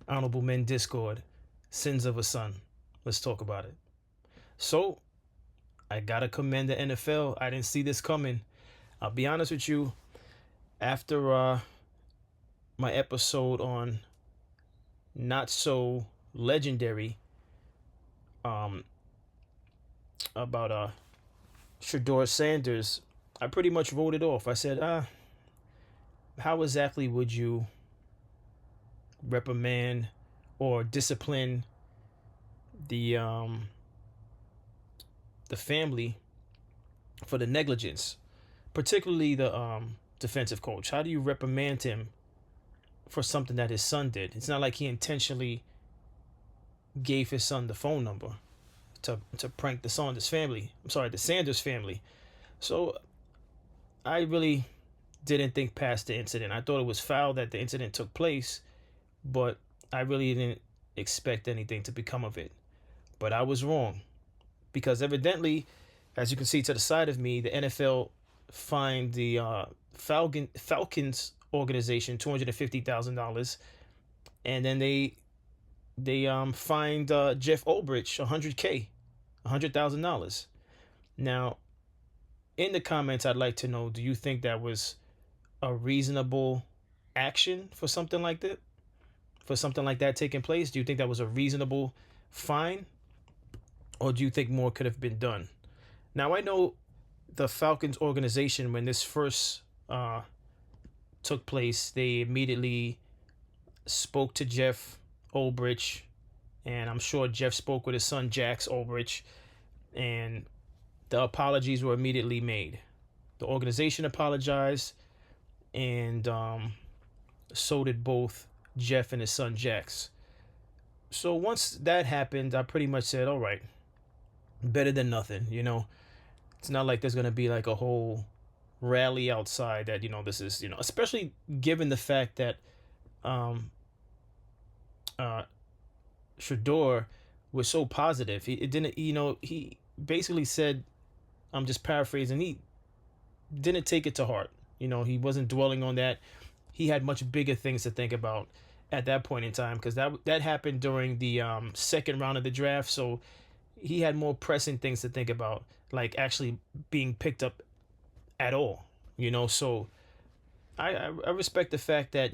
Honorable Men Discord, Sins of a Son. Let's talk about it. So, I gotta commend the NFL. I didn't see this coming. I'll be honest with you. After my episode on Not So Legendary, um, about Shador Sanders, I pretty much wrote it off. I said, how exactly would you reprimand or discipline the family for the negligence, particularly the defensive coach? How do you reprimand him for something that his son did? It's not like he intentionally gave his son the phone number to prank the Sanders family. I'm sorry, the Sanders family. So I really didn't think past the incident. I thought it was foul that the incident took place, but I really didn't expect anything to become of it. But I was wrong, because evidently, as you can see to the side of me, the NFL fined the Falcons organization $250,000, and then they fined Jeff Ulbrich $100,000. Now, in the comments, I'd like to know: do you think that was a reasonable action for something like that? For something like that taking place, do you think that was a reasonable fine, or do you think more could have been done? Now, I know the Falcons organization, when this first took place, they immediately spoke to Jeff Ulbrich, and I'm sure Jeff spoke with his son Jax Ulbrich, and the apologies were immediately made. The organization apologized, and so did both Jeff and his son Jax. So once that happened, I pretty much said, all right, better than nothing. It's not like there's going to be like a whole rally outside that, this is, especially given the fact that Shador was so positive. It didn't, he basically said, I'm just paraphrasing, he didn't take it to heart. He wasn't dwelling on that. He had much bigger things to think about at that point in time, because that happened during the second round of the draft. So he had more pressing things to think about, like actually being picked up at all. So I respect the fact that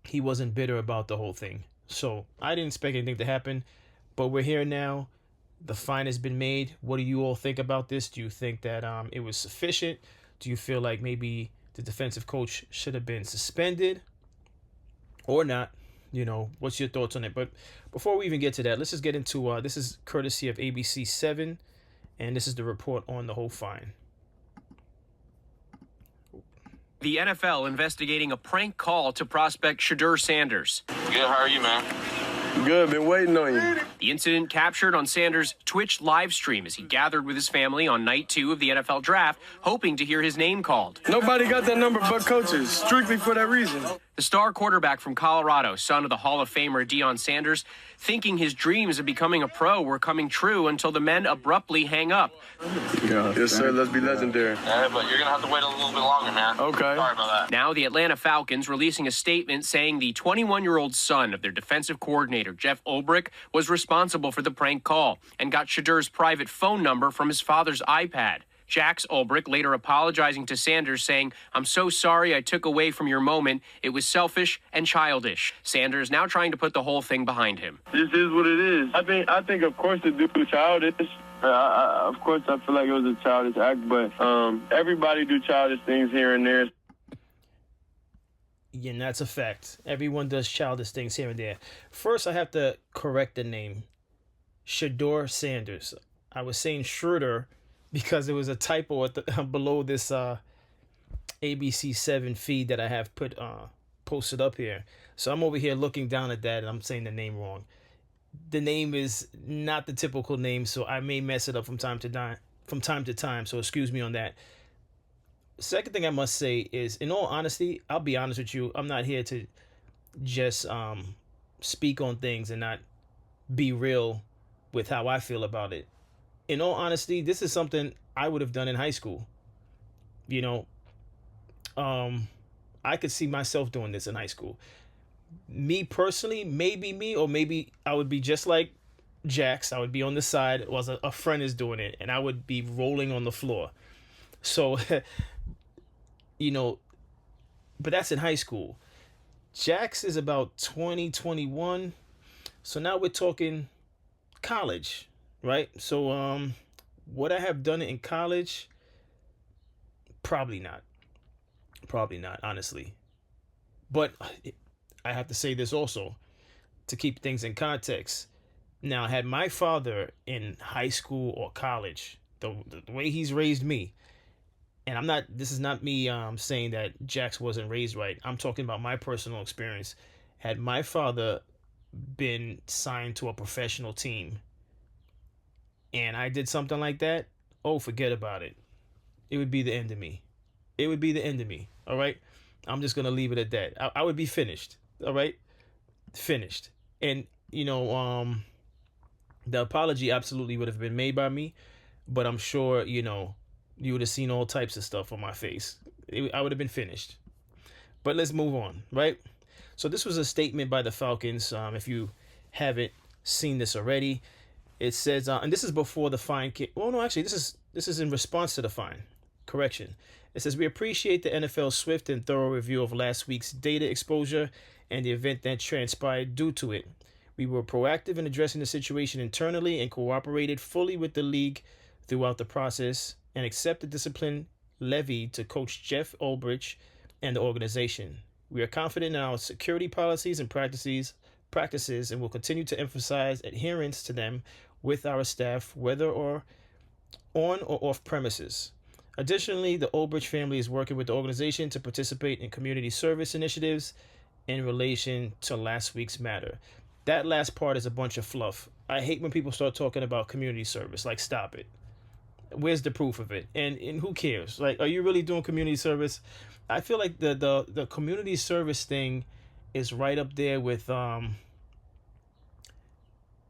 he wasn't bitter about the whole thing. So I didn't expect anything to happen, but we're here now. The fine has been made. What do you all think about this? Do you think that it was sufficient? Do you feel like maybe the defensive coach should have been suspended or not? What's your thoughts on it? But before we even get to that, let's just get into this is courtesy of ABC 7, and this is the report on the whole fine. The NFL investigating a prank call to prospect Shador Sanders. Good, how are you, man? Good, been waiting on you. The incident captured on Sanders' Twitch live stream as he gathered with his family on night 2 of the NFL draft, hoping to hear his name called. Nobody got that number but coaches, strictly for that reason. The star quarterback from Colorado, son of the Hall of Famer Deion Sanders, thinking his dreams of becoming a pro were coming true until the men abruptly hang up. Yes, sir, let's be legendary. Yeah, but you're going to have to wait a little bit longer, man. Okay. Sorry about that. Now the Atlanta Falcons releasing a statement saying the 21-year-old son of their defensive coordinator, Jeff Ulbrich, was responsible for the prank call and got Shadur's private phone number from his father's iPad. Jax Ulbrich later apologizing to Sanders, saying, "I'm so sorry I took away from your moment. It was selfish and childish." Sanders now trying to put the whole thing behind him. This is what it is. I think of course, the dude was childish. Of course, I feel like it was a childish act, but everybody do childish things here and there. Yeah, and that's a fact. Everyone does childish things here and there. First, I have to correct the name. Shador Sanders. I was saying Schroeder because there was a typo at the below this ABC 7 feed that I have posted up here. So I'm over here looking down at that and I'm saying the name wrong. The name is not the typical name, so I may mess it up from time to time. So excuse me on that. Second thing I must say is, in all honesty, I'll be honest with you, I'm not here to just speak on things and not be real with how I feel about it. In all honesty, this is something I would have done in high school. I could see myself doing this in high school. Me personally, maybe me, or maybe I would be just like Jax. I would be on the side while a friend is doing it, and I would be rolling on the floor. So, you know, but that's in high school. Jax is about 20, 21. So now we're talking college, right? So, would I have done it in college? Probably not. Probably not, honestly. But I have to say this also to keep things in context. Now, had my father in high school or college, the way he's raised me, and this is not me saying that Jax wasn't raised right. I'm talking about my personal experience. Had my father been signed to a professional team and I did something like that, oh, forget about it. It would be the end of me. It would be the end of me. All right. I'm just going to leave it at that. I would be finished. All right. Finished. And, the apology absolutely would have been made by me, but I'm sure, you would have seen all types of stuff on my face. I would have been finished. But let's move on, right? So this was a statement by the Falcons. If you haven't seen this already, it says, and this is before the fine. Well, no, actually, this is in response to the fine. Correction. It says we appreciate the NFL's swift and thorough review of last week's data exposure and the event that transpired due to it. We were proactive in addressing the situation internally and cooperated fully with the league throughout the process and accepted discipline levied to Coach Jeff Ulbrich and the organization. We are confident in our security policies and practices and will continue to emphasize adherence to them with our staff, whether or on or off premises. Additionally, the Ulbrich family is working with the organization to participate in community service initiatives in relation to last week's matter. That last part is a bunch of fluff. I hate when people start talking about community service. Like, stop it. Where's the proof of it? And who cares? Like, are you really doing community service? I feel like the community service thing is right up there with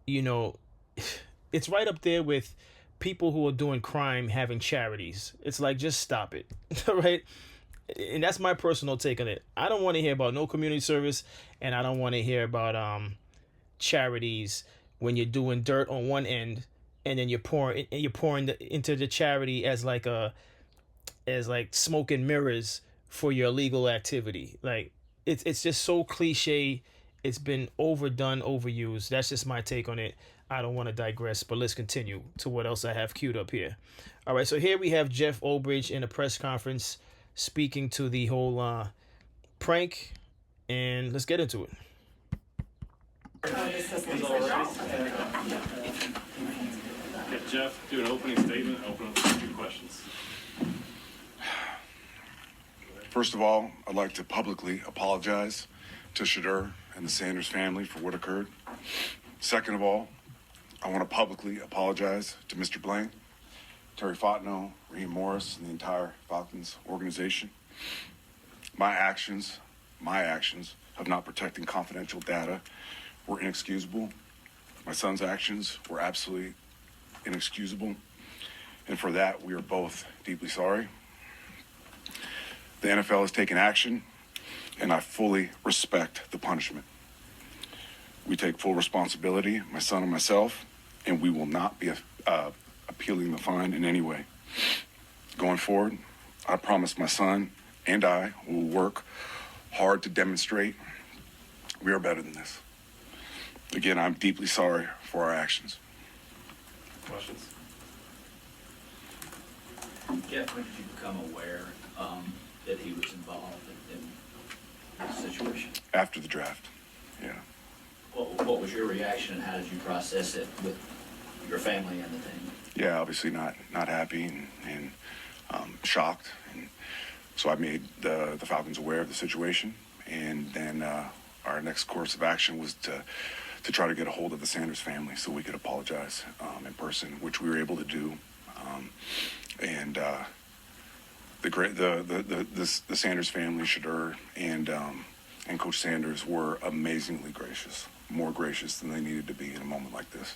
it's right up there with people who are doing crime having charities. It's like, just stop it. Right? And that's my personal take on it. I don't want to hear about no community service, and I don't want to hear about charities when you're doing dirt on one end and then you're pouring into the charity as like smoke and mirrors for your illegal activity. Like, it's just so cliche. It's been overdone, overused. That's just my take on it. I don't want to digress, but let's continue to what else I have queued up here. All right, so here we have Jeff Ulbrich in a press conference speaking to the whole prank, and let's get into it. Jeff, do an opening statement, open up a few questions. First of all, I'd like to publicly apologize to Shadur and the Sanders family for what occurred. Second of all, I want to publicly apologize to Mr. Blaine, Terry Fontenot, Raheem Morris, and the entire Falcons organization. My actions of not protecting confidential data were inexcusable. My son's actions were absolutely inexcusable. And for that, we are both deeply sorry. The NFL has taken action, and I fully respect the punishment. We take full responsibility, my son and myself, and we will not be appealing the fine in any way. Going forward, I promise my son and I will work hard to demonstrate we are better than this. Again, I'm deeply sorry for our actions. Questions? Jeff, when did you become aware that he was involved in this situation? After the draft, yeah. What was your reaction, and how did you process it with your family and the team? Yeah, obviously not happy and shocked. And so I made the Falcons aware of the situation, and then our next course of action was to try to get a hold of the Sanders family so we could apologize in person, which we were able to do. The Sanders family, Shadur and Coach Sanders, were amazingly gracious, more gracious than they needed to be in a moment like this.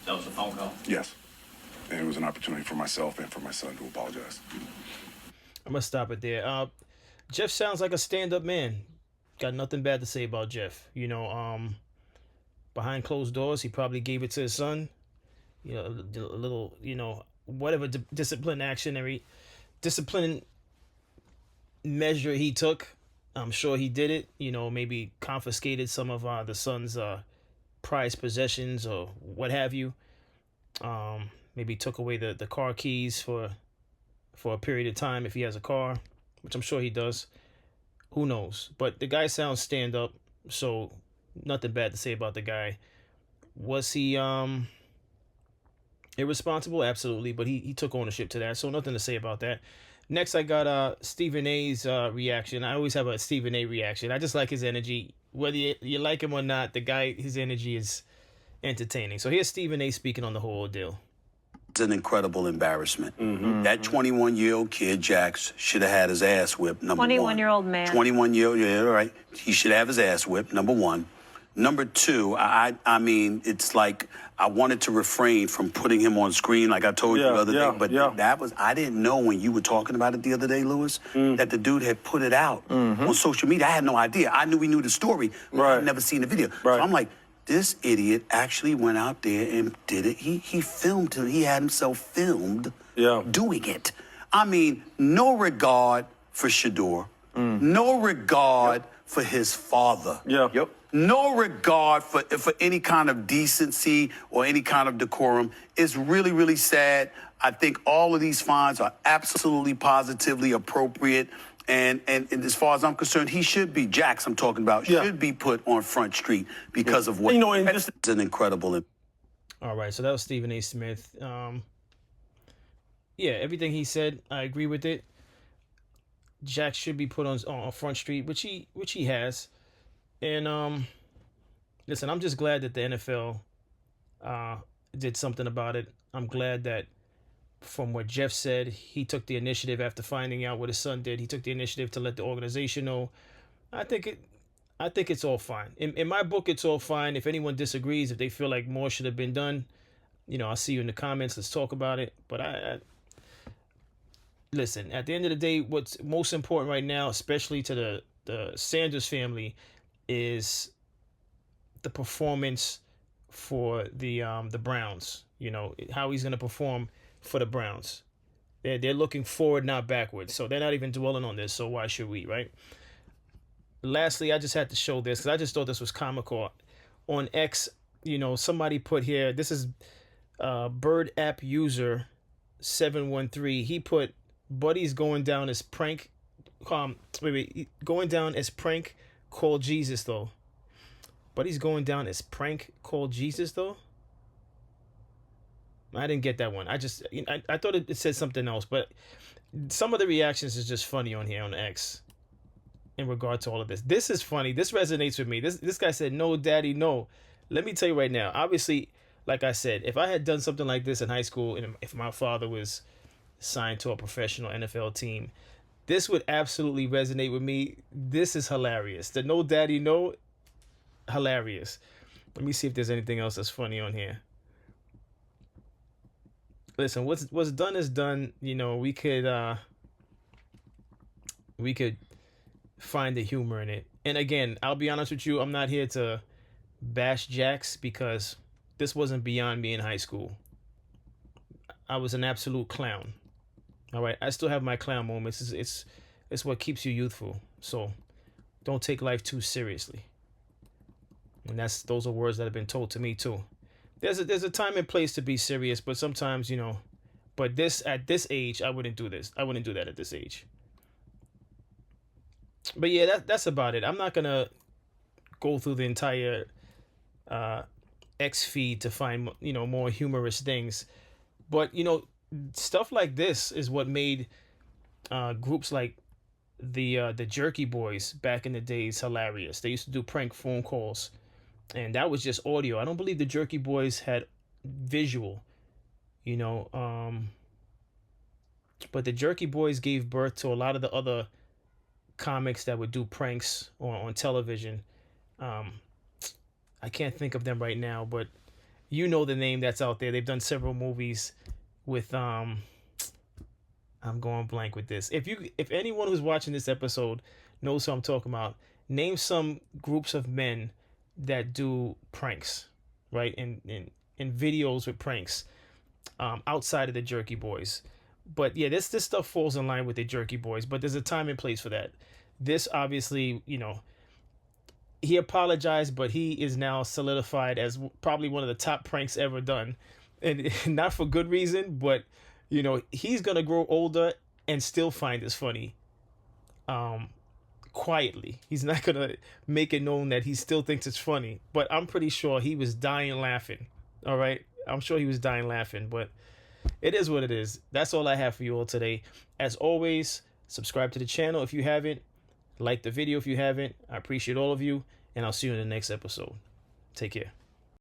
That was a phone call? Yes. And it was an opportunity for myself and for my son to apologize. I'm gonna stop it there. Jeff sounds like a stand-up man. got nothing bad to say about Jeff. Behind closed doors, he probably gave it to his son. A little, whatever discipline measure he took. I'm sure he did it. Maybe confiscated some of the son's prized possessions or what have you. Maybe took away the car keys for a period of time if he has a car, which I'm sure he does. Who knows? But the guy sounds stand up, so nothing bad to say about the guy. Was he irresponsible? Absolutely, but he took ownership to that, so nothing to say about that. Next, I got Stephen A's reaction. I always have a Stephen A reaction. I just like his energy. Whether you like him or not, the guy, his energy is entertaining. So here's Stephen A speaking on the whole ordeal. It's an incredible embarrassment. That 21-year-old kid, Jax, should have had his ass whipped, number 21-year-old man. 21-year-old, yeah, all right. He should have his ass whipped, number one. Number two, I mean, it's like I wanted to refrain from putting him on screen like I told you the other day, but that was, I didn't know when you were talking about it the other day, Lewis, that the dude had put it out on social media. I had no idea. I knew we knew the story, but I had never seen the video. So I'm like, this idiot actually went out there and did it. He filmed him. He had himself filmed doing it. I mean, no regard for Shador. No regard for his father. No regard for any kind of decency or any kind of decorum. It's really, really sad. I think all of these fines are absolutely, positively appropriate. And as far as I'm concerned, he should be, Jax I'm talking about, should be put on Front Street because of what, it's an incredible. All right, so that was Stephen A. Smith. Yeah, everything he said, I agree with it. Jax should be put on Front Street, which he has. And listen, I'm just glad that the NFL did something about it. I'm glad that, from what Jeff said, he took the initiative after finding out what his son did. He took the initiative to let the organization know. I think it's all fine. In my book, it's all fine. If anyone disagrees, if they feel like more should have been done, I'll see you in the comments. Let's talk about it. But I listen, at the end of the day, what's most important right now, especially to the Sanders family, is the performance for the Browns. How he's going to perform for the Browns. They're looking forward, not backwards. So they're not even dwelling on this. So why should we, right? Lastly, I just had to show this because I just thought this was comical. On X, somebody put here, this is Bird App User 713. He put, Buddy's going down as prank. Going down as prank. Call Jesus though. Buddy's going down as prank. Call Jesus though. I didn't get that one. I thought it said something else, but some of the reactions is just funny on here on X in regard to all of this. This is funny. This resonates with me. This guy said, "No, daddy, no." Let me tell you right now. Obviously, like I said, if I had done something like this in high school and if my father was signed to a professional NFL team, this would absolutely resonate with me. This is hilarious. The "no, daddy, no," hilarious. Let me see if there's anything else that's funny on here. Listen, what's done is done. We could find the humor in it. And again, I'll be honest with you, I'm not here to bash Jax because this wasn't beyond me in high school. I was an absolute clown. All right, I still have my clown moments. It's what keeps you youthful. So don't take life too seriously. And those are words that have been told to me too. There's a time and place to be serious, but sometimes, but at this age, I wouldn't do this. I wouldn't do that at this age. But yeah, that's about it. I'm not gonna go through the entire X feed to find more humorous things, but stuff like this is what made groups like the Jerky Boys back in the days hilarious. They used to do prank phone calls. And that was just audio. I don't believe the Jerky Boys had visual, but the Jerky Boys gave birth to a lot of the other comics that would do pranks on television. I can't think of them right now, but the name that's out there. They've done several movies with I'm going blank with this. If anyone who's watching this episode knows who I'm talking about, Name some groups of men that do pranks, right? In videos with pranks, outside of the Jerky Boys. But yeah, this stuff falls in line with the Jerky Boys, but there's a time and place for that. This obviously, he apologized, but he is now solidified as probably one of the top pranks ever done, and not for good reason, but he's gonna grow older and still find this funny. Quietly, he's not gonna make it known that he still thinks it's funny, but I'm pretty sure he was dying laughing. All right, I'm sure he was dying laughing, but it is what it is. That's all I have for you all today. As always, subscribe to the channel if you haven't. Like the video if you haven't. I appreciate all of you, and I'll see you in the next episode. Take care.